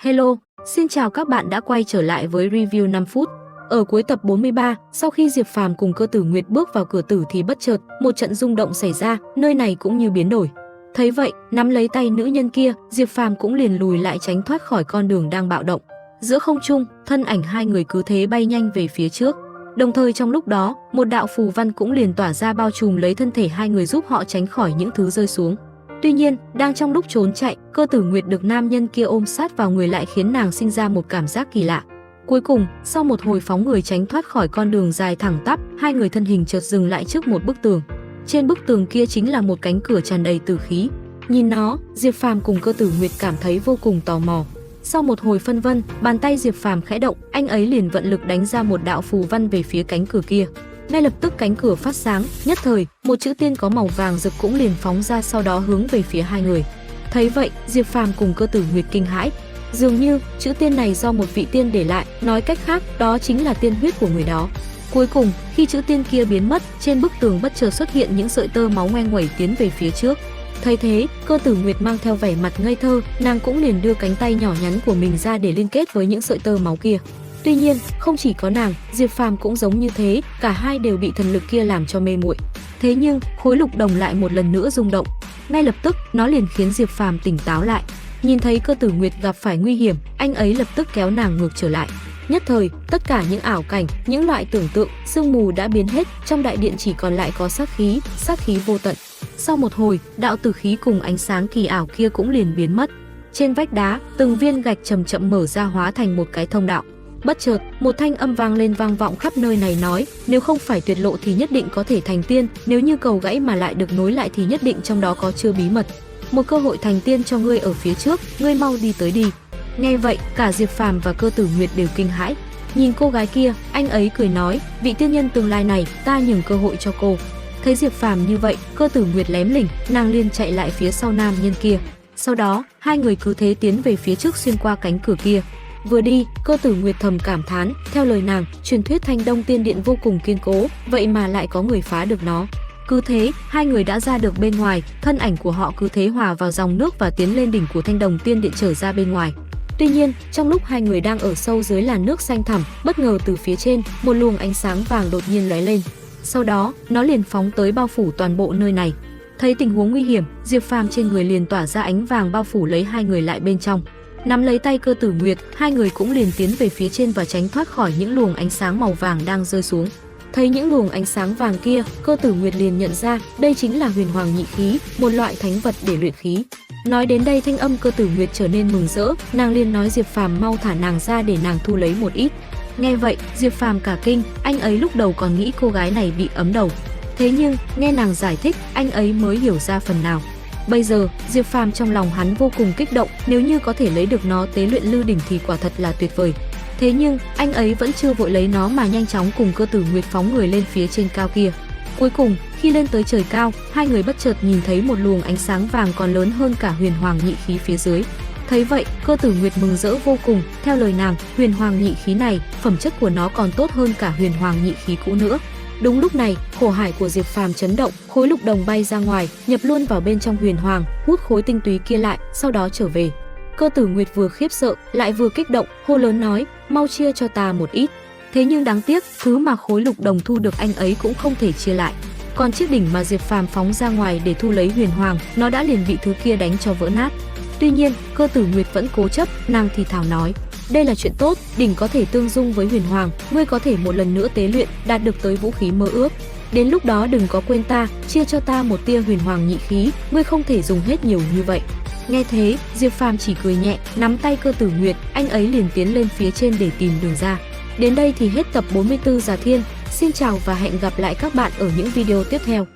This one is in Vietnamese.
Hello, xin chào các bạn đã quay trở lại với review 5 phút. Ở cuối tập 43, sau khi Diệp Phàm cùng Cơ Tử Nguyệt bước vào cửa tử thì bất chợt, một trận rung động xảy ra, nơi này cũng như biến đổi. Thấy vậy, nắm lấy tay nữ nhân kia, Diệp Phàm cũng liền lùi lại tránh thoát khỏi con đường đang bạo động. Giữa không trung, thân ảnh hai người cứ thế bay nhanh về phía trước. Đồng thời trong lúc đó, một đạo phù văn cũng liền tỏa ra bao trùm lấy thân thể hai người giúp họ tránh khỏi những thứ rơi xuống. Tuy nhiên, đang trong lúc trốn chạy, Cơ Tử Nguyệt được nam nhân kia ôm sát vào người lại khiến nàng sinh ra một cảm giác kỳ lạ. Cuối cùng, sau một hồi phóng người tránh thoát khỏi con đường dài thẳng tắp, hai người thân hình chợt dừng lại trước một bức tường. Trên bức tường kia chính là một cánh cửa tràn đầy tử khí. Nhìn nó, Diệp Phàm cùng Cơ Tử Nguyệt cảm thấy vô cùng tò mò. Sau một hồi phân vân, bàn tay Diệp Phàm khẽ động, anh ấy liền vận lực đánh ra một đạo phù văn về phía cánh cửa kia. Ngay lập tức cánh cửa phát sáng, nhất thời, một chữ tiên có màu vàng rực cũng liền phóng ra, sau đó hướng về phía hai người. Thấy vậy, Diệp Phàm cùng Cơ Tử Nguyệt kinh hãi. Dường như chữ tiên này do một vị tiên để lại, nói cách khác, đó chính là tiên huyết của người đó. Cuối cùng, khi chữ tiên kia biến mất, trên bức tường bất chợt xuất hiện những sợi tơ máu ngoe nguẩy tiến về phía trước. Thấy thế, Cơ Tử Nguyệt mang theo vẻ mặt ngây thơ, nàng cũng liền đưa cánh tay nhỏ nhắn của mình ra để liên kết với những sợi tơ máu kia. Tuy nhiên, không chỉ có nàng, Diệp Phàm cũng giống như thế, cả hai đều bị thần lực kia làm cho mê muội. Thế nhưng, khối lục đồng lại một lần nữa rung động. Ngay lập tức, nó liền khiến Diệp Phàm tỉnh táo lại. Nhìn thấy Cơ Tử Nguyệt gặp phải nguy hiểm, anh ấy lập tức kéo nàng ngược trở lại. Nhất thời, tất cả những ảo cảnh, những loại tưởng tượng, sương mù đã biến hết, trong đại điện chỉ còn lại có sát khí vô tận. Sau một hồi, đạo tử khí cùng ánh sáng kỳ ảo kia cũng liền biến mất. Trên vách đá, từng viên gạch chậm chậm mở ra hóa thành một cái thông đạo. Bất chợt, một thanh âm vang lên vang vọng khắp nơi này nói, nếu không phải tuyệt lộ thì nhất định có thể thành tiên, nếu như cầu gãy mà lại được nối lại thì nhất định trong đó có chứa bí mật. Một cơ hội thành tiên cho ngươi ở phía trước, ngươi mau đi tới đi. Nghe vậy, cả Diệp Phàm và Cơ Tử Nguyệt đều kinh hãi. Nhìn cô gái kia, anh ấy cười nói, vị tiên nhân tương lai này, ta nhường cơ hội cho cô. Thấy Diệp Phàm như vậy, Cơ Tử Nguyệt lém lỉnh, nàng liền chạy lại phía sau nam nhân kia. Sau đó, hai người cứ thế tiến về phía trước xuyên qua cánh cửa kia. Vừa đi, Cơ Tử Nguyệt thầm cảm thán, theo lời nàng, truyền thuyết Thanh Đông Tiên Điện vô cùng kiên cố, vậy mà lại có người phá được nó. Cứ thế, hai người đã ra được bên ngoài, thân ảnh của họ cứ thế hòa vào dòng nước và tiến lên đỉnh của Thanh Đồng Tiên Điện trở ra bên ngoài. Tuy nhiên, trong lúc hai người đang ở sâu dưới làn nước xanh thẳm, bất ngờ từ phía trên, một luồng ánh sáng vàng đột nhiên lóe lên. Sau đó, nó liền phóng tới bao phủ toàn bộ nơi này. Thấy tình huống nguy hiểm, Diệp Phàm trên người liền tỏa ra ánh vàng bao phủ lấy hai người lại bên trong. Nắm lấy tay Cơ Tử Nguyệt, hai người cũng liền tiến về phía trên và tránh thoát khỏi những luồng ánh sáng màu vàng đang rơi xuống. Thấy những luồng ánh sáng vàng kia, Cơ Tử Nguyệt liền nhận ra đây chính là huyền hoàng nhị khí, một loại thánh vật để luyện khí. Nói đến đây, thanh âm Cơ Tử Nguyệt trở nên mừng rỡ, nàng liền nói Diệp Phàm mau thả nàng ra để nàng thu lấy một ít. Nghe vậy, Diệp Phàm cả kinh, anh ấy lúc đầu còn nghĩ cô gái này bị ấm đầu. Thế nhưng, nghe nàng giải thích, anh ấy mới hiểu ra phần nào. Bây giờ, Diệp Phàm trong lòng hắn vô cùng kích động, nếu như có thể lấy được nó tế luyện lư đỉnh thì quả thật là tuyệt vời. Thế nhưng, anh ấy vẫn chưa vội lấy nó mà nhanh chóng cùng Cơ Tử Nguyệt phóng người lên phía trên cao kia. Cuối cùng, khi lên tới trời cao, hai người bất chợt nhìn thấy một luồng ánh sáng vàng còn lớn hơn cả huyền hoàng nhị khí phía dưới. Thấy vậy, Cơ Tử Nguyệt mừng rỡ vô cùng, theo lời nàng, huyền hoàng nhị khí này, phẩm chất của nó còn tốt hơn cả huyền hoàng nhị khí cũ nữa. Đúng lúc này, khổ hải của Diệp Phàm chấn động, khối lục đồng bay ra ngoài, nhập luôn vào bên trong huyền hoàng, hút khối tinh túy kia lại, sau đó trở về. Cơ Tử Nguyệt vừa khiếp sợ, lại vừa kích động, hô lớn nói, mau chia cho ta một ít. Thế nhưng đáng tiếc, thứ mà khối lục đồng thu được anh ấy cũng không thể chia lại. Còn chiếc đỉnh mà Diệp Phàm phóng ra ngoài để thu lấy huyền hoàng, nó đã liền bị thứ kia đánh cho vỡ nát. Tuy nhiên, Cơ Tử Nguyệt vẫn cố chấp, nàng thì thào nói, đây là chuyện tốt, đỉnh có thể tương dung với huyền hoàng, ngươi có thể một lần nữa tế luyện, đạt được tới vũ khí mơ ước. Đến lúc đó đừng có quên ta, chia cho ta một tia huyền hoàng nhị khí, ngươi không thể dùng hết nhiều như vậy. Nghe thế, Diệp Phàm chỉ cười nhẹ, nắm tay Cơ Tử Nguyệt, anh ấy liền tiến lên phía trên để tìm đường ra. Đến đây thì hết tập 44 Già Thiên. Xin chào và hẹn gặp lại các bạn ở những video tiếp theo.